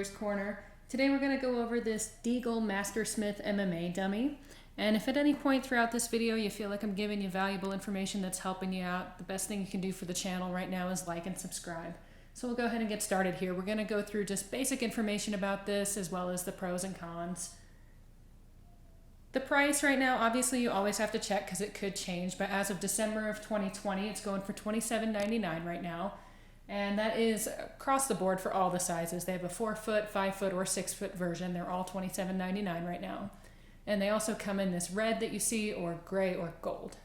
Explorer's Corner. Today we're going to go over this Deagle Mastersmith MMA dummy. And if at any point throughout this video you feel like I'm giving you valuable information that's helping you out, the best thing you can do for the channel right now is like and subscribe. So we'll go ahead and get started here. We're going to go through just basic information about this as well as the pros and cons. The price right now, obviously you always have to check because it could change, but as of December of 2020, it's going for $27.99 right now. And that is across the board for all the sizes. They have a 4-foot, 5-foot, or 6-foot version. They're all $27.99 right now. And they also come in this red that you see, or gray, or gold.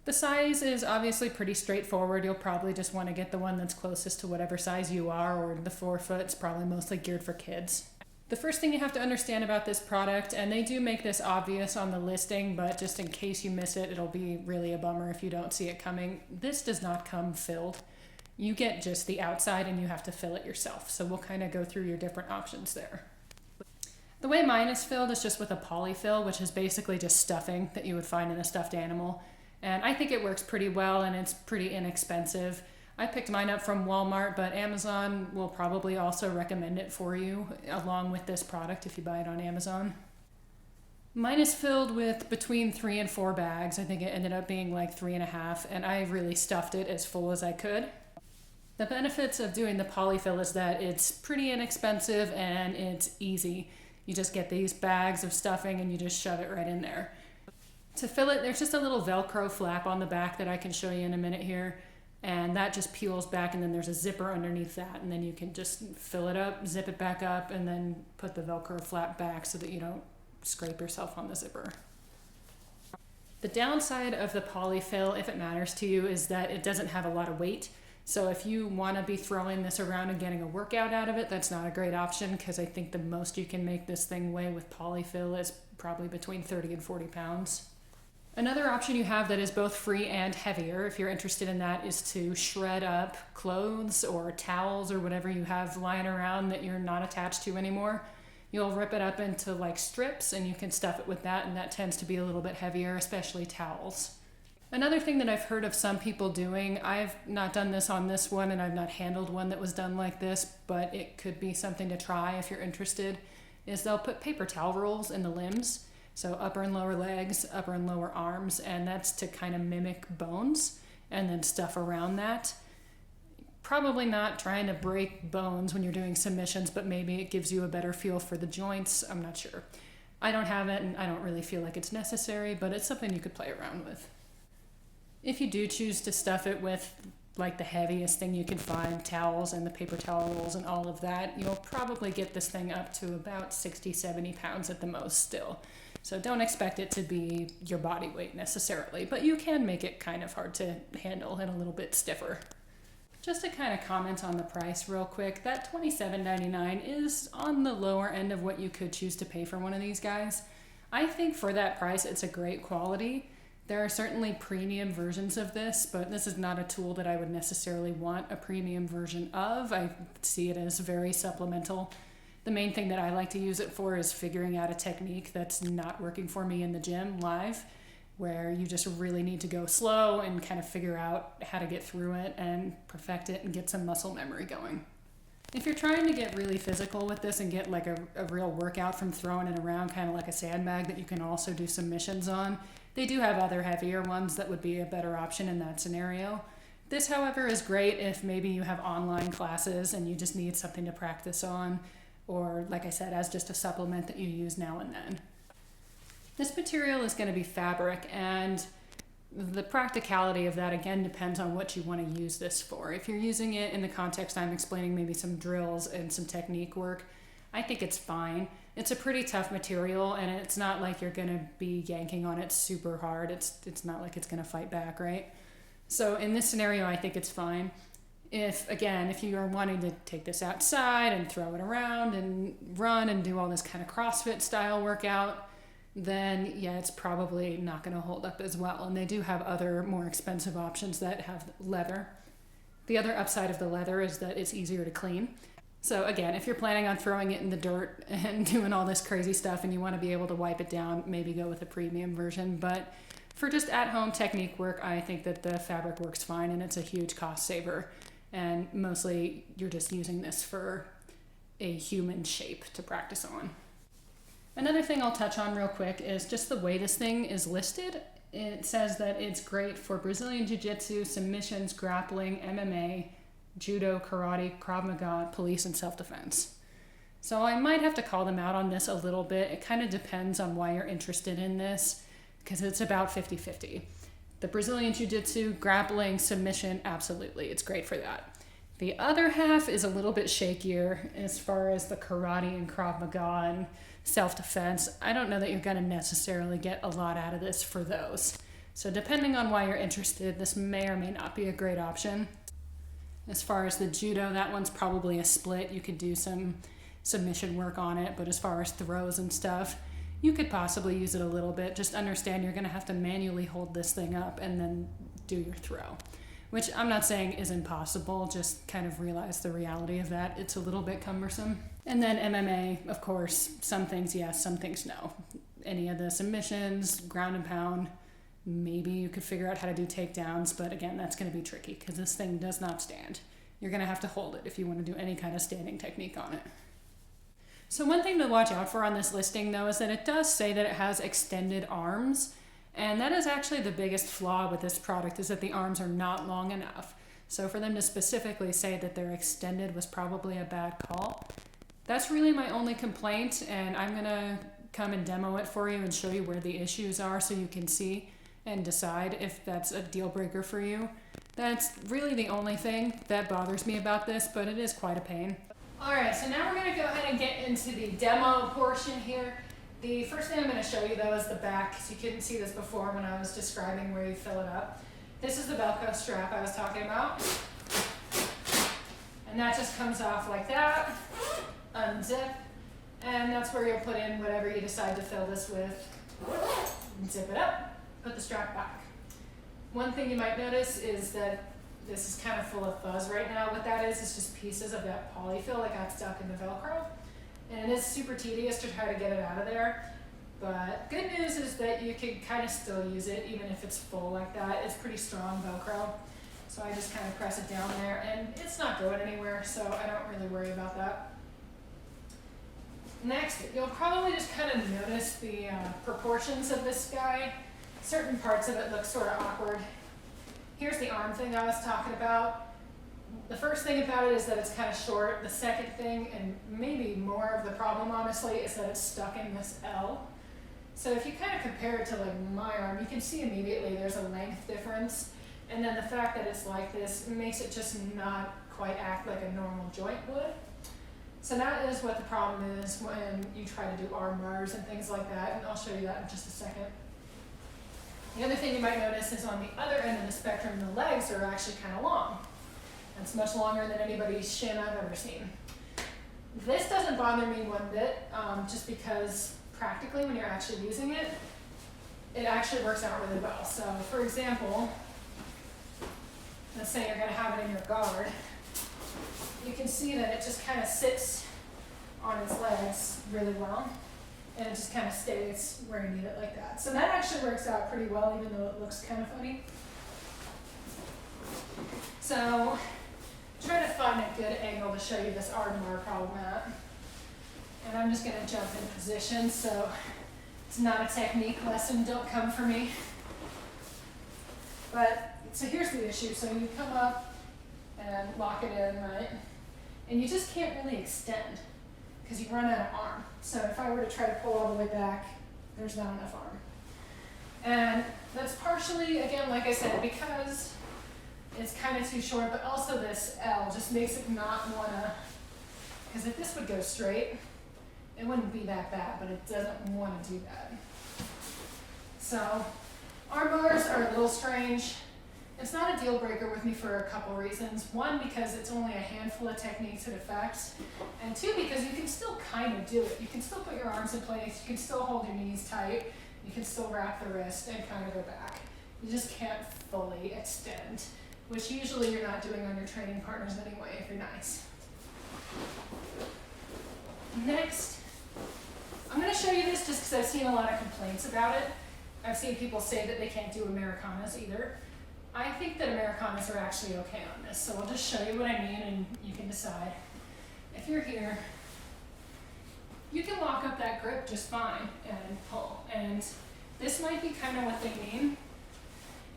The size is obviously pretty straightforward. You'll probably just want to get the one that's closest to whatever size you are, or the 4-foot's probably mostly geared for kids. The first thing you have to understand about this product, and they do make this obvious on the listing, but just in case you miss it, it'll be really a bummer if you don't see it coming. This does not come filled. You get just the outside and you have to fill it yourself. So we'll kind of go through your different options there. The way mine is filled is just with a polyfill, which is basically just stuffing that you would find in a stuffed animal. And I think it works pretty well and it's pretty inexpensive. I picked mine up from Walmart, but Amazon will probably also recommend it for you along with this product if you buy it on Amazon. Mine is filled with between 3 and 4 bags. I think it ended up being like 3.5, and I really stuffed it as full as I could. The benefits of doing the polyfill is that it's pretty inexpensive and it's easy. You just get these bags of stuffing and you just shove it right in there. To fill it, there's just a little Velcro flap on the back that I can show you in a minute here. And that just peels back, and then there's a zipper underneath that, and then you can just fill it up, zip it back up, and then put the Velcro flap back so that you don't scrape yourself on the zipper. The downside of the polyfill, if it matters to you, is that it doesn't have a lot of weight. So if you want to be throwing this around and getting a workout out of it, that's not a great option, because I think the most you can make this thing weigh with polyfill is probably between 30 and 40 pounds. Another option you have that is both free and heavier, if you're interested in that, is to shred up clothes or towels or whatever you have lying around that you're not attached to anymore. You'll rip it up into like strips and you can stuff it with that, and that tends to be a little bit heavier, especially towels. Another thing that I've heard of some people doing, I've not done this on this one and I've not handled one that was done like this, but it could be something to try if you're interested, is they'll put paper towel rolls in the limbs. So upper and lower legs, upper and lower arms, and that's to kind of mimic bones and then stuff around that. Probably not trying to break bones when you're doing submissions, but maybe it gives you a better feel for the joints. I'm not sure. I don't have it and I don't really feel like it's necessary, but it's something you could play around with. If you do choose to stuff it with like the heaviest thing you can find, towels and the paper towel rolls and all of that, you'll probably get this thing up to about 60, 70 pounds at the most still. So don't expect it to be your body weight necessarily, but you can make it kind of hard to handle and a little bit stiffer. Just to kind of comment on the price real quick, that $27.99 is on the lower end of what you could choose to pay for one of these guys. I think for that price, it's a great quality. There are certainly premium versions of this, but this is not a tool that I would necessarily want a premium version of. I see it as very supplemental. The main thing that I like to use it for is figuring out a technique that's not working for me in the gym live, where you just really need to go slow and kind of figure out how to get through it and perfect it and get some muscle memory going. If you're trying to get really physical with this and get like a real workout from throwing it around, kind of like a sandbag that you can also do submissions on, they do have other heavier ones that would be a better option in that scenario. This, however, is great if maybe you have online classes and you just need something to practice on, or like I said, as just a supplement that you use now and then. This material is going to be fabric, and the practicality of that again depends on what you want to use this for. If you're using it in the context I'm explaining, maybe some drills and some technique work, I think it's fine. It's a pretty tough material, and it's not like you're going to be yanking on it super hard. It's not like it's going to fight back, right? So in this scenario, I think it's fine. If you are wanting to take this outside and throw it around and run and do all this kind of CrossFit style workout, then yeah, it's probably not going to hold up as well. And they do have other more expensive options that have leather. The other upside of the leather is that it's easier to clean. So again, if you're planning on throwing it in the dirt and doing all this crazy stuff and you want to be able to wipe it down, maybe go with a premium version. But for just at-home technique work, I think that the fabric works fine and it's a huge cost saver. And mostly you're just using this for a human shape to practice on. Another thing I'll touch on real quick is just the way this thing is listed. It says that it's great for Brazilian Jiu-Jitsu, submissions, grappling, MMA, judo, karate, Krav Maga, police, and self-defense. So I might have to call them out on this a little bit. It kind of depends on why you're interested in this, because it's about 50-50. The Brazilian Jiu-Jitsu, grappling, submission, absolutely, it's great for that. The other half is a little bit shakier as far as the karate and Krav Maga and self-defense. I don't know that you're going to necessarily get a lot out of this for those. So depending on why you're interested, this may or may not be a great option. As far as the judo, that one's probably a split. You could do some submission work on it, but as far as throws and stuff, you could possibly use it a little bit. Just understand you're going to have to manually hold this thing up and then do your throw, which I'm not saying is impossible, just kind of realize the reality of that. It's a little bit cumbersome. And then MMA, of course, some things yes, some things no. Any of the submissions, ground and pound, maybe you could figure out how to do takedowns, but again, that's going to be tricky because this thing does not stand. You're going to have to hold it if you want to do any kind of standing technique on it. So one thing to watch out for on this listing, though, is that it does say that it has extended arms, and that is actually the biggest flaw with this product, is that the arms are not long enough. So for them to specifically say that they're extended was probably a bad call. That's really my only complaint, and I'm going to come and demo it for you and show you where the issues are so you can see and decide if that's a deal breaker for you. That's really the only thing that bothers me about this, but it is quite a pain. Alright, so now we're going to go ahead and get into the demo portion here. The first thing I'm going to show you though is the back, because you couldn't see this before when I was describing where you fill it up. This is the Velcro strap I was talking about. And that just comes off like that, unzip, and that's where you'll put in whatever you decide to fill this with. Zip it up, put the strap back. One thing you might notice is that this is kind of full of fuzz right now. What that is just pieces of that polyfill that got stuck in the Velcro. And it is super tedious to try to get it out of there. But good news is that you can kind of still use it even if it's full like that. It's pretty strong Velcro. So I just kind of press it down there and it's not going anywhere, so I don't really worry about that. Next, you'll probably just kind of notice the proportions of this guy. Certain parts of it look sort of awkward. Here's the arm thing I was talking about. The first thing about it is that it's kind of short. The second thing, and maybe more of the problem honestly, is that it's stuck in this L. So if you kind of compare it to like my arm, you can see immediately there's a length difference. And then the fact that it's like this makes it just not quite act like a normal joint would. So that is what the problem is when you try to do arm bars and things like that, and I'll show you that in just a second. The other thing you might notice is on the other end of the spectrum, the legs are actually kind of long. It's much longer than anybody's shin I've ever seen. This doesn't bother me one bit, just because practically when you're actually using it, it actually works out really well. So for example, let's say you're going to have it in your guard. You can see that it just kind of sits on its legs really well. And it just kind of stays where you need it like that. So that actually works out pretty well, even though it looks kind of funny. So try to find a good angle to show you this arm bar problem at. And I'm just going to jump in position, so it's not a technique lesson, don't come for me. But, so here's the issue. So you come up and lock it in, right? And you just can't really extend, because you run out of arm. So if I were to try to pull all the way back, there's not enough arm. And that's partially, again, like I said, because it's kind of too short, but also this L just makes it not want to, because if this would go straight, it wouldn't be that bad, but it doesn't want to do that. So arm bars are a little strange. It's not a deal breaker with me for a couple reasons. One, because it's only a handful of techniques it affects. And two, because you can still kind of do it. You can still put your arms in place, you can still hold your knees tight, you can still wrap the wrist and kind of go back. You just can't fully extend, which usually you're not doing on your training partners anyway if you're nice. Next, I'm going to show you this just because I've seen a lot of complaints about it. I've seen people say that they can't do Americanas either. I think that Americanas are actually okay on this, so I'll just show you what I mean and you can decide. If you're here you can lock up that grip just fine and pull. And this might be kind of what they mean.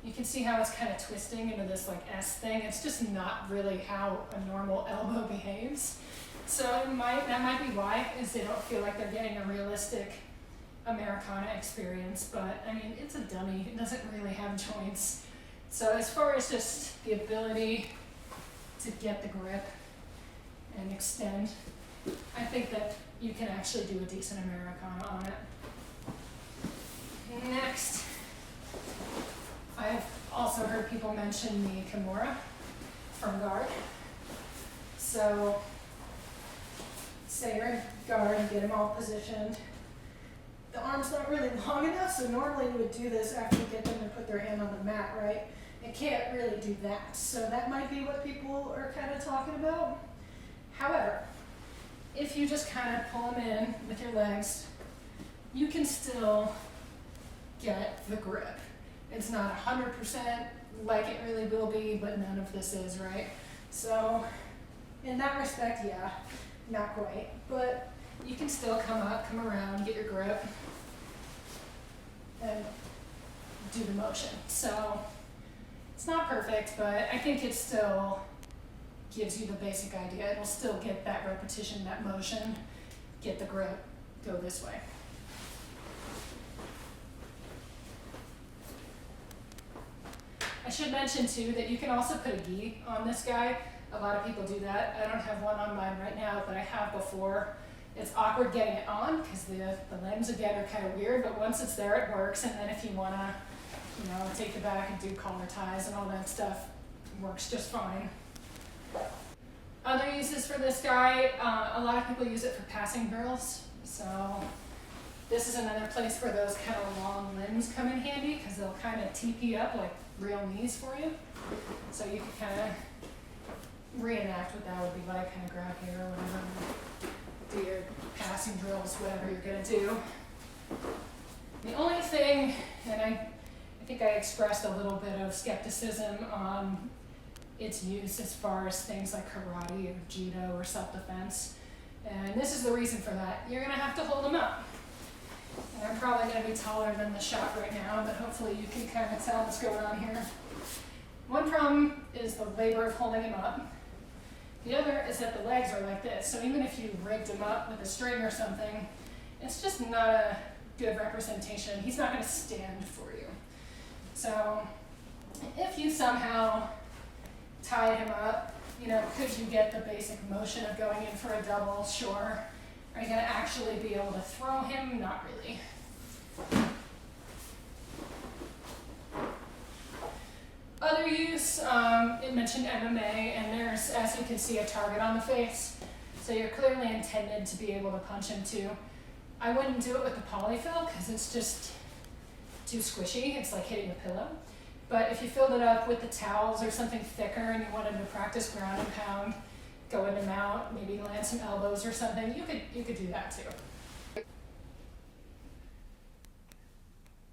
You can see how it's kind of twisting into this like S thing. It's just not really how a normal elbow behaves. So that might be why, is they don't feel like they're getting a realistic Americana experience. But I mean, it's a dummy. It doesn't really have joints. So as far as just the ability to get the grip and extend, I think that you can actually do a decent Americana on it. Next, I've also heard people mention the Kimura from guard. So say you're in guard and get them all positioned. The arm's not really long enough, so normally you would do this after you get them to put their hand on the mat, right? It can't really do that. So that might be what people are kind of talking about. However, if you just kind of pull them in with your legs, you can still get the grip. It's not 100% like it really will be, but none of this is, right? So in that respect, yeah, not quite. But you can still come up, come around, get your grip, and do the motion. So it's not perfect, but I think it still gives you the basic idea. It'll still get that repetition, that motion, get the grip, go this way. I should mention too that you can also put a gi on this guy. A lot of people do that. I don't have one on mine right now, but I have before. It's awkward getting it on because the limbs again are kind of weird, but once it's there it works. And then if you want to, you know, take it back and do collar ties and all that stuff, works just fine. Other uses for this guy, a lot of people use it for passing drills. So this is another place where those kind of long limbs come in handy because they'll kind of TP up like real knees for you. So you can kind of reenact what that would be like, kind of grab here or whatever, do your passing drills, whatever you're going to do. The only thing, and I think I expressed a little bit of skepticism on its use as far as things like karate or judo or self-defense. And this is the reason for that. You're going to have to hold them up. And I'm probably going to be taller than the shot right now, but hopefully you can kind of tell what's going on here. One problem is the labor of holding him up. The other is that the legs are like this. So even if you rigged him up with a string or something, it's just not a good representation. He's not going to stand for you. So if you somehow tied him up, you know, could you get the basic motion of going in for a double? Sure. Are you going to actually be able to throw him? Not really. Other use, it mentioned MMA, and there's, as you can see, a target on the face. So you're clearly intended to be able to punch him too. I wouldn't do it with the polyfill because it's just too squishy. It's like hitting a pillow. But if you filled it up with the towels or something thicker and you wanted to practice ground and pound, go in and out, maybe land some elbows or something, you could do that too.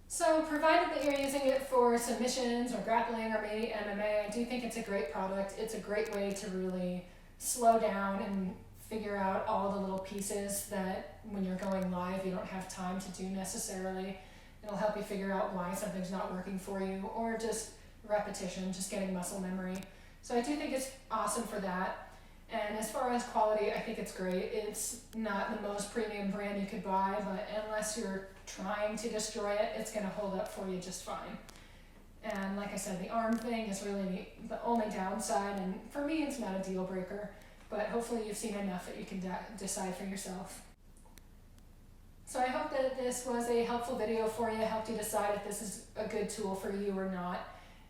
So provided that you're using it for submissions or grappling or maybe MMA, I do think it's a great product. It's a great way to really slow down and figure out all the little pieces that when you're going live you don't have time to do necessarily. It'll help you figure out why something's not working for you, or just repetition, just getting muscle memory. So I do think it's awesome for that. And as far as quality, I think it's great. It's not the most premium brand you could buy, but unless you're trying to destroy it, it's going to hold up for you just fine. And like I said, the arm thing is really the only downside, and for me it's not a deal breaker, but hopefully you've seen enough that you can decide for yourself. So I hope that this was a helpful video for you, helped you decide if this is a good tool for you or not.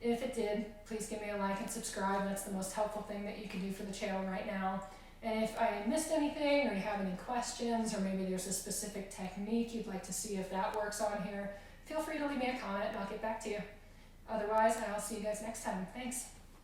If it did, please give me a like and subscribe. That's the most helpful thing that you can do for the channel right now. And if I missed anything, or you have any questions, or maybe there's a specific technique you'd like to see if that works on here, feel free to leave me a comment and I'll get back to you. Otherwise, I'll see you guys next time. Thanks.